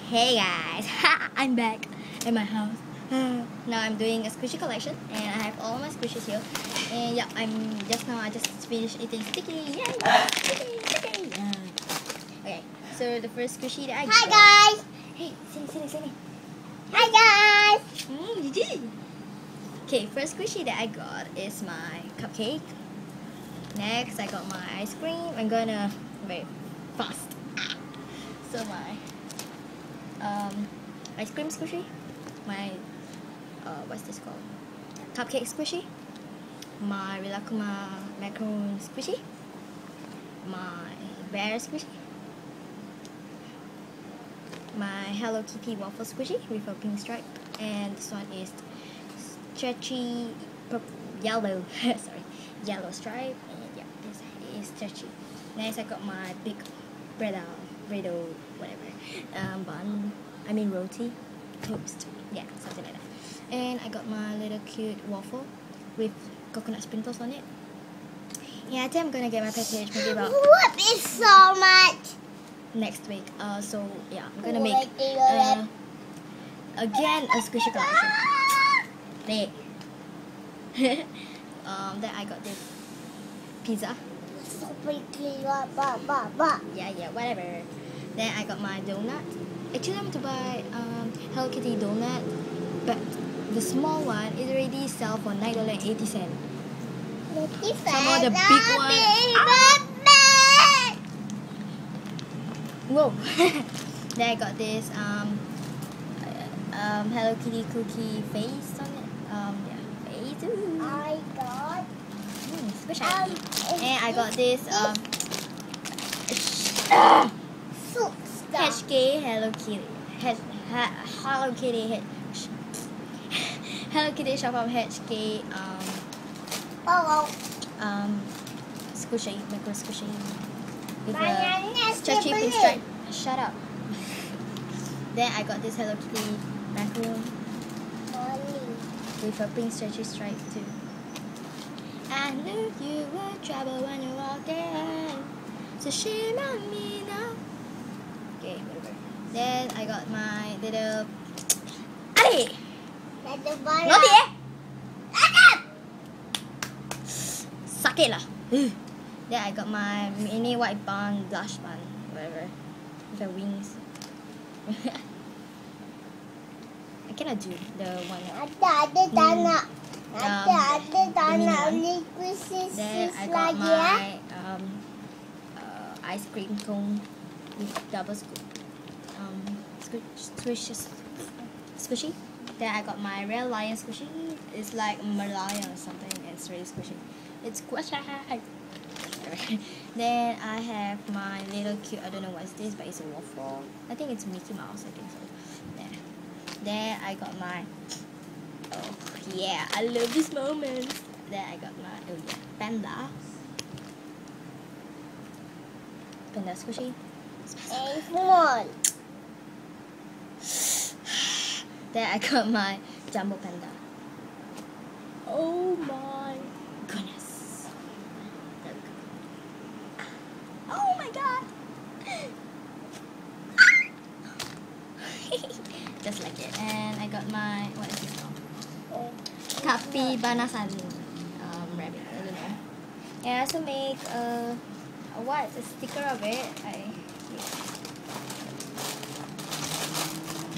Hey guys, I'm back in my house. Now I'm doing a squishy collection and I have all my squishies here. And yeah, I just finished eating sticky. Yay! Sticky. Okay, so the first squishy that I got. Hi guys! Hey, sini. Hi guys! You did. Okay, first squishy that I got is my cupcake. Next, I got my ice cream. I'm gonna very fast. So my ice cream squishy, my what's this called? Cupcake squishy, my Rilakkuma macaron squishy, my bear squishy, my Hello Kitty waffle squishy with a pink stripe, and this one is stretchy yellow yellow stripe, and yeah, this is stretchy. Next, I got my big breado whatever bun, roti toast, yeah, something like that. And I got my little cute waffle with coconut sprinkles on it. Yeah, I think I'm gonna get my package maybe about What is so much? next week. So yeah, I'm gonna make again a squishy collection. There. Then I got this pizza. So pretty. Yeah, whatever. Then I got my donut. Actually, I want to buy Hello Kitty donut, but the small one is already sell for $9.80. Some of the big one. Whoa! Then I got this Hello Kitty cookie face on it. Yeah, face. Ooh. I got Special. And I got this soup stuff. HK Hello Kitty. Hello Kitty. Hello Kitty shop from HK. Squishy, micro squishy. With a stretchy pink stripe. Shut up. Then I got this Hello Kitty macaron with a pink stretchy stripe too. I knew you were trouble when you walked in, so shame on me now. Okay, whatever. Then I got my little Ali! Naughty eh? Suck it lah. Then I got my mini white bun, blush bun, whatever, with the wings. I cannot do the one. Then I got my ice cream cone with double squishy. Then I got my Real Lion squishy. It's like Merlion or something. It's really squishy. It's squishy. Then I have my little cute, I don't know what's this, but it's a waffle. I think it's Mickey Mouse, I think so. Yeah. Then I got my, oh yeah, I love this moment. Then I got my, oh yeah, panda squishy. Small. Then I got my jumbo panda. Oh my goodness. Look. Oh my god. Just like it. And I got my, what is this called? Capybana-san rabbit. I don't know. And I also make a sticker of it.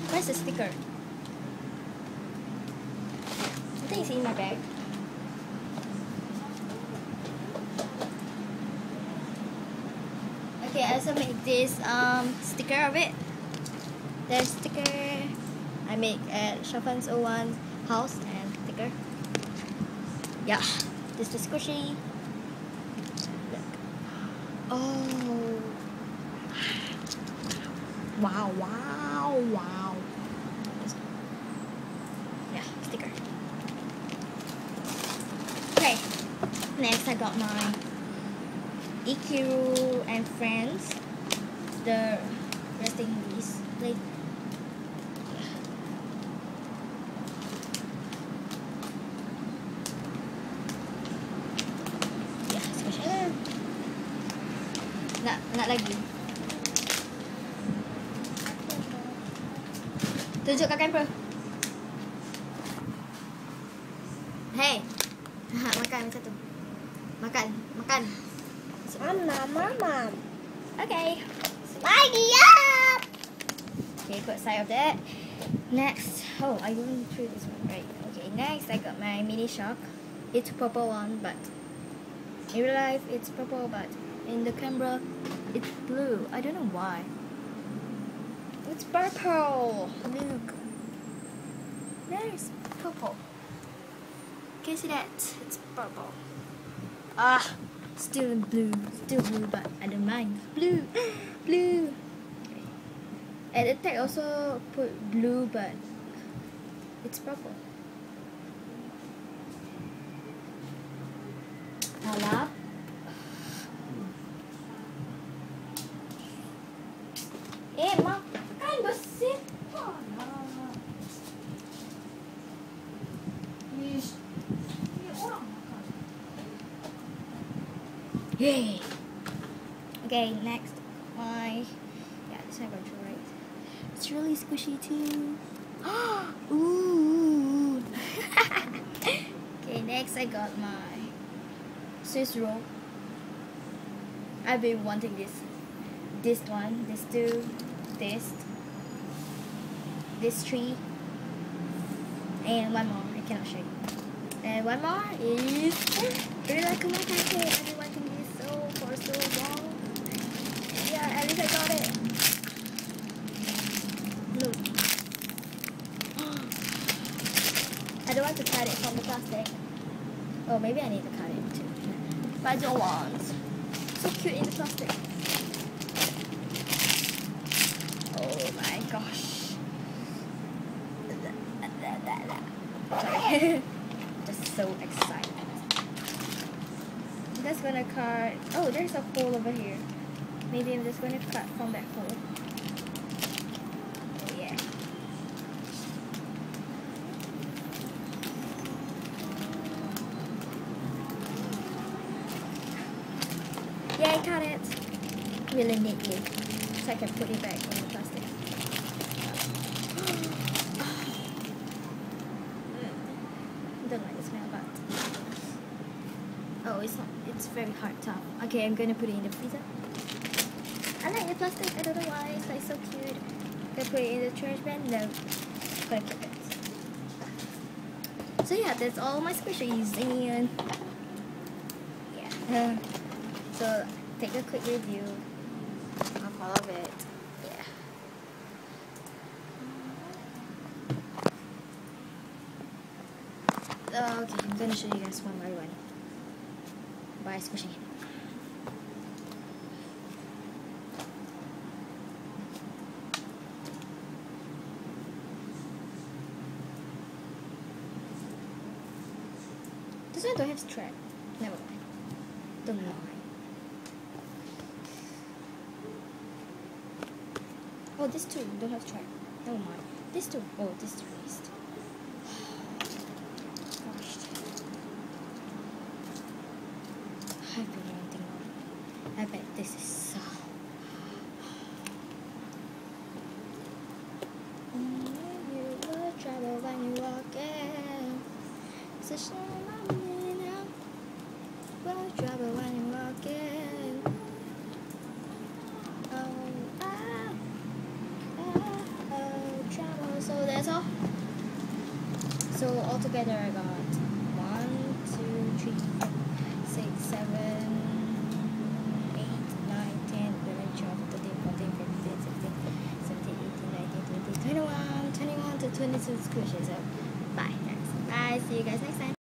Where's the sticker? I think it's in my bag. Okay, I also make this sticker of it. There's sticker I make at Chauffeur's 01 house and sticker. Yeah, this is squishy. Look. Oh. Wow. Yeah, sticker. Okay, next I got my Ikiru and Friends, the resting bees plate. Yeah, squishy. Nak lagi. Tunjukkan kamera. Hey. Makan satu. Makan. Mama. Okay. Lagi up. Okay, put aside of that. Next. Oh, I went through this one, right? Okay, next I got my mini shark. It's purple one, but in real life it's purple, but in the camera it's blue. I don't know why. It's purple. Look. There's purple. Can you see that? It's purple. Still in blue. Still blue, but I don't mind. Blue. Blue. Okay. And the tag also put blue, but it's purple. Halap. Makan bersih. Yay. Okay, next. This I got you right. It's really squishy too. Ooh. Okay, next I got my Swiss roll. I've been wanting this one, this two, this three, and one more. I cannot show you. And one more is Rilakkuma pancake. I've been wanting this for so long. Yeah, at least I got it. Look. I don't want to cut it from the plastic. Oh, maybe I need to cut it too. But I don't want. So cute in the plastic. Oh my gosh. Sorry. Just so excited. I'm just gonna cut. Oh, there's a hole over here. Maybe I'm just gonna cut from that hole. Yeah. Yeah, I cut it really neatly, so I can put it back in the plastic. I don't like the smell, but it's very hard tough. Okay, I'm gonna put it in the freezer. I like the plastic. I don't know why. It's like so cute. Gonna put it in the trash bin. No, gonna keep it. So yeah, that's all my squishies, and yeah. So take a quick review of all of it. Yeah. Okay, I'm gonna show you guys one by one by squishing it. This one don't have strap. Never mind. Don't lie. Oh, this two don't have strap. Never mind. This two. Oh, this two is. Gosh. I've been wanting one. I bet this is so. You will trouble when you walk in. So show me now. Will trouble when you walk in. Trouble. So that's all. So altogether I got 1, 2, 3, 4, 6, 7, 8, 9, 10, 11, 12, 13, 14, 15, 16, 17, 18, 19, 20, 21 to 22 squishes. So bye guys. Bye. See you guys next time.